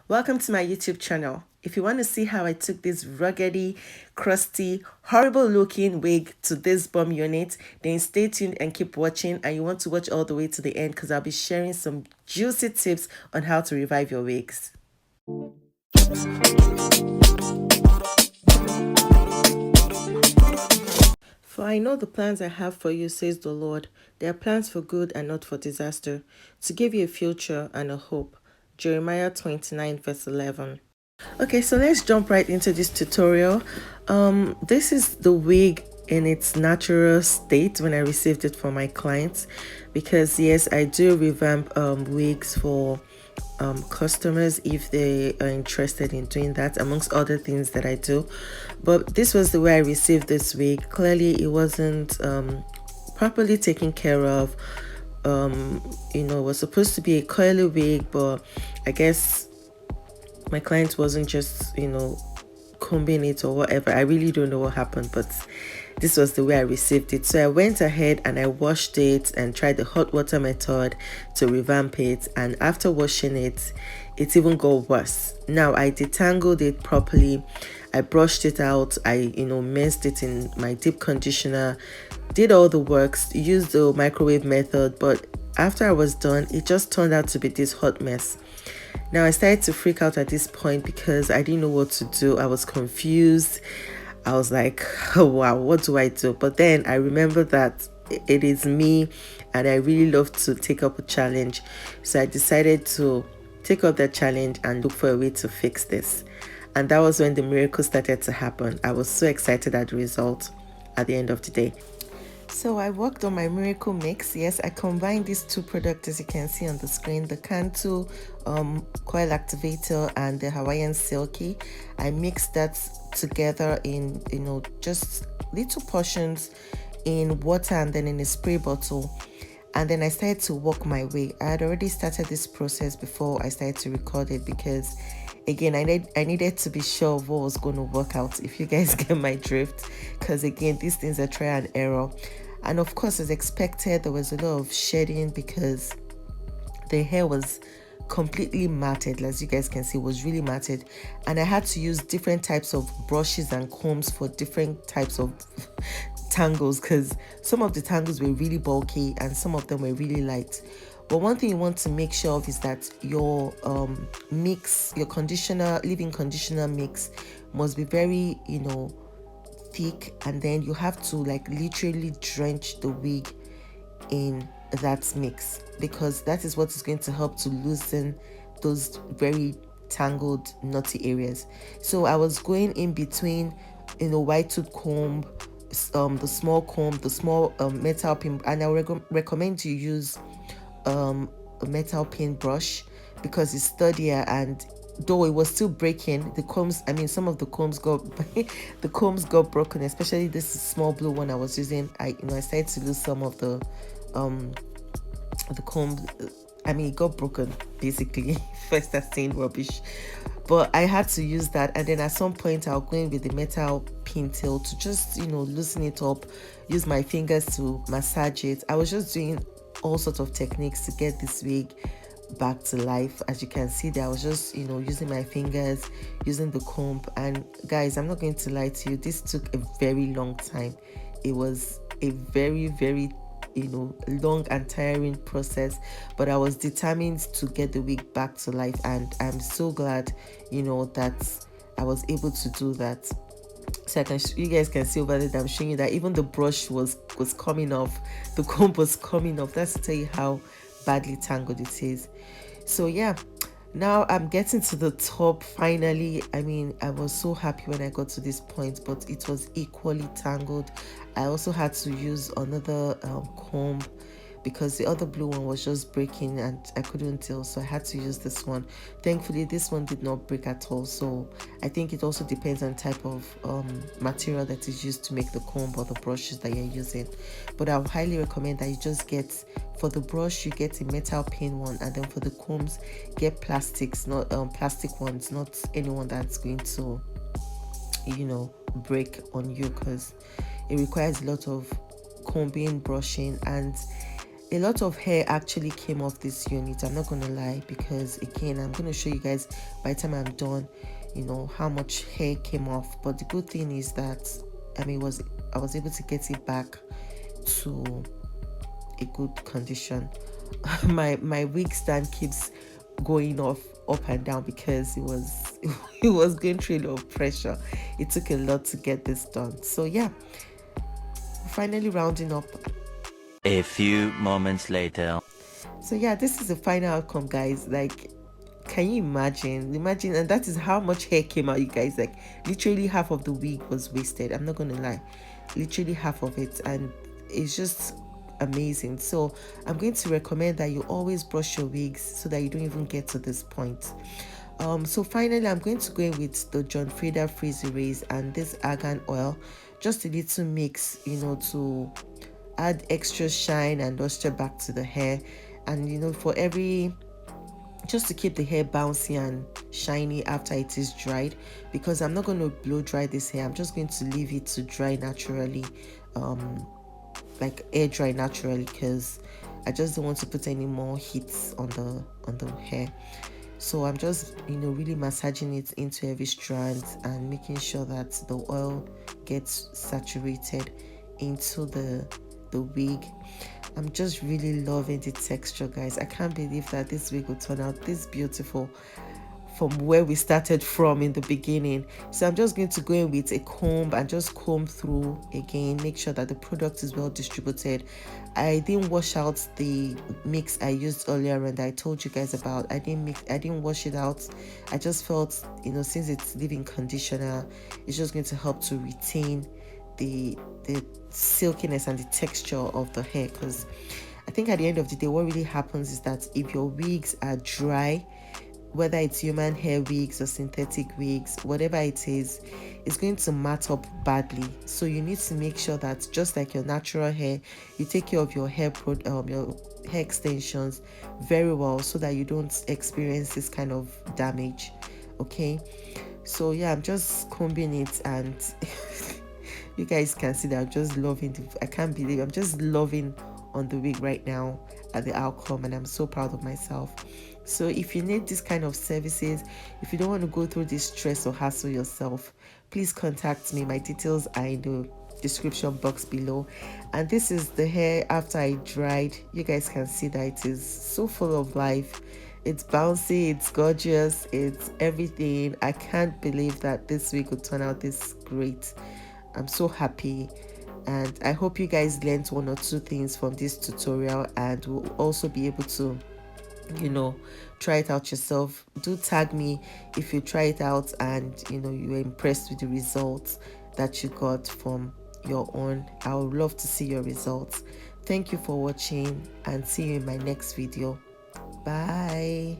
Welcome to my YouTube channel. If you want to see how I took this ruggedy, crusty, horrible looking wig to this bum unit, then stay tuned and keep watching, and you want to watch all the way to the end because I'll be sharing some juicy tips on how to revive your wigs. For I know the plans I have for you, says the Lord. They are plans for good and not for disaster, to give you a future and a hope. Jeremiah 29 verse 11. Okay, so let's jump right into this tutorial. This is the wig in its natural state when I received it for my clients, because yes, I do revamp wigs for customers if they are interested in doing that, amongst other things that I do. But this was the way I received this wig. Clearly it wasn't properly taken care of. It was supposed to be a curly wig, but I guess my client wasn't just combing it or whatever. I really don't know what happened, but this was the way I received it. So I went ahead and I washed it and tried the hot water method to revamp it, and after washing it, it even got worse. Now I detangled it properly, I brushed it out, I minced it in my deep conditioner, did all the works, used the microwave method, but after I was done, it just turned out to be this hot mess. Now I started to freak out at this point because I didn't know what to do. I was confused. I was like, oh, wow, what do I do? But then I remember that it is me and I really love to take up a challenge. So I decided to take up that challenge and look for a way to fix this. And that was when the miracle started to happen. I was so excited at the result at the end of the day. So I worked on my miracle mix. Yes, I combined these two products, as you can see on the screen, the Cantu coil activator and the Hawaiian Silky. I mixed that together in just little portions in water and then in a spray bottle, and then I started to work my way. I had already started this process before I started to record it because again, I needed to be sure of what was going to work out, if you guys get my drift, because again, these things are trial and error. And of course, as expected, there was a lot of shedding because the hair was completely matted. As you guys can see, it was really matted, and I had to use different types of brushes and combs for different types of tangles, because some of the tangles were really bulky and some of them were really light. But one thing you want to make sure of is that your mix, your conditioner, leave-in conditioner mix must be very thick, and then you have to like literally drench the wig in that mix, because that is what is going to help to loosen those very tangled knotty areas. So I was going in between white tooth comb, the small comb, the small metal pin, and I recommend you use a metal pin brush because it's sturdier, and though it was still breaking, the combs, some of the combs got the combs got broken, especially this small blue one I was using. I started to lose some of the comb. It got broken basically. First I saying rubbish, but I had to use that, and then at some point I'll go in with the metal pin tail to just loosen it up, use my fingers to massage it. I was just doing all sorts of techniques to get this wig back to life. As you can see there, I was just using my fingers, using the comb, and guys, I'm not going to lie to you, this took a very long time. It was a very, very long and tiring process, but I was determined to get the wig back to life, and I'm so glad that I was able to do that. So you guys can see over there that I'm showing you that even the brush was coming off, the comb was coming off. That's to tell you how badly tangled it is. So yeah, now I'm getting to the top finally. I was so happy when I got to this point, but it was equally tangled. I also had to use another comb because the other blue one was just breaking and I couldn't deal, so I had to use this one. Thankfully this one did not break at all. So I think it also depends on type of material that is used to make the comb or the brushes that you're using, but I would highly recommend that you just get, for the brush you get a metal pin one, and then for the combs get plastics, not plastic ones, not anyone that's going to break on you, because it requires a lot of combing, brushing, and A lot of hair actually came off this unit, I'm not gonna lie, because again, I'm gonna show you guys by the time I'm done, how much hair came off. But the good thing is that I was able to get it back to a good condition. My wig stand keeps going off up and down because it was going through a lot of pressure. It took a lot to get this done. So yeah, finally rounding up. A few moments later. So yeah, this is the final outcome, guys. Like, can you imagine, and that is how much hair came out, you guys. Like, literally half of the wig was wasted, I'm not gonna lie, literally half of it. And it's just amazing. So I'm going to recommend that you always brush your wigs so that you don't even get to this point. So finally, I'm going to go in with the John Frieda Freeze Erase and this argan oil, just a little mix, to add extra shine and luster back to the hair. And for just to keep the hair bouncy and shiny after it is dried, because I'm not going to blow dry this hair. I'm just going to leave it to dry naturally, like air dry naturally, because I just don't want to put any more heat on the hair. So I'm just really massaging it into every strand and making sure that the oil gets saturated into the wig. I'm just really loving the texture, guys. I can't believe that this wig will turn out this beautiful from where we started from in the beginning. So I'm just going to go in with a comb and just comb through again, make sure that the product is well distributed. I didn't wash out the mix I used earlier and I told you guys about. I didn't wash it out. I just felt, since it's leave-in conditioner, it's just going to help to retain the silkiness and the texture of the hair. Because I think at the end of the day, what really happens is that if your wigs are dry, whether it's human hair wigs or synthetic wigs, whatever it is, it's going to mat up badly. So you need to make sure that, just like your natural hair, you take care of your hair extensions very well so that you don't experience this kind of damage. Okay, so yeah, I'm just combing it and you guys can see that I'm just loving I can't believe I'm just loving on the wig right now at the outcome, and I'm so proud of myself. So if you need this kind of services, if you don't want to go through this stress or hassle yourself, please contact me. My details are in the description box below. And this is the hair after I dried. You guys can see that it is so full of life. It's bouncy, it's gorgeous, it's everything. I can't believe that this wig would turn out this great. I'm so happy, and I hope you guys learned one or two things from this tutorial and will also be able to try it out yourself. Do tag me if you try it out and you were impressed with the results that you got from your own. I would love to see your results. Thank you for watching, and see you in my next video. Bye.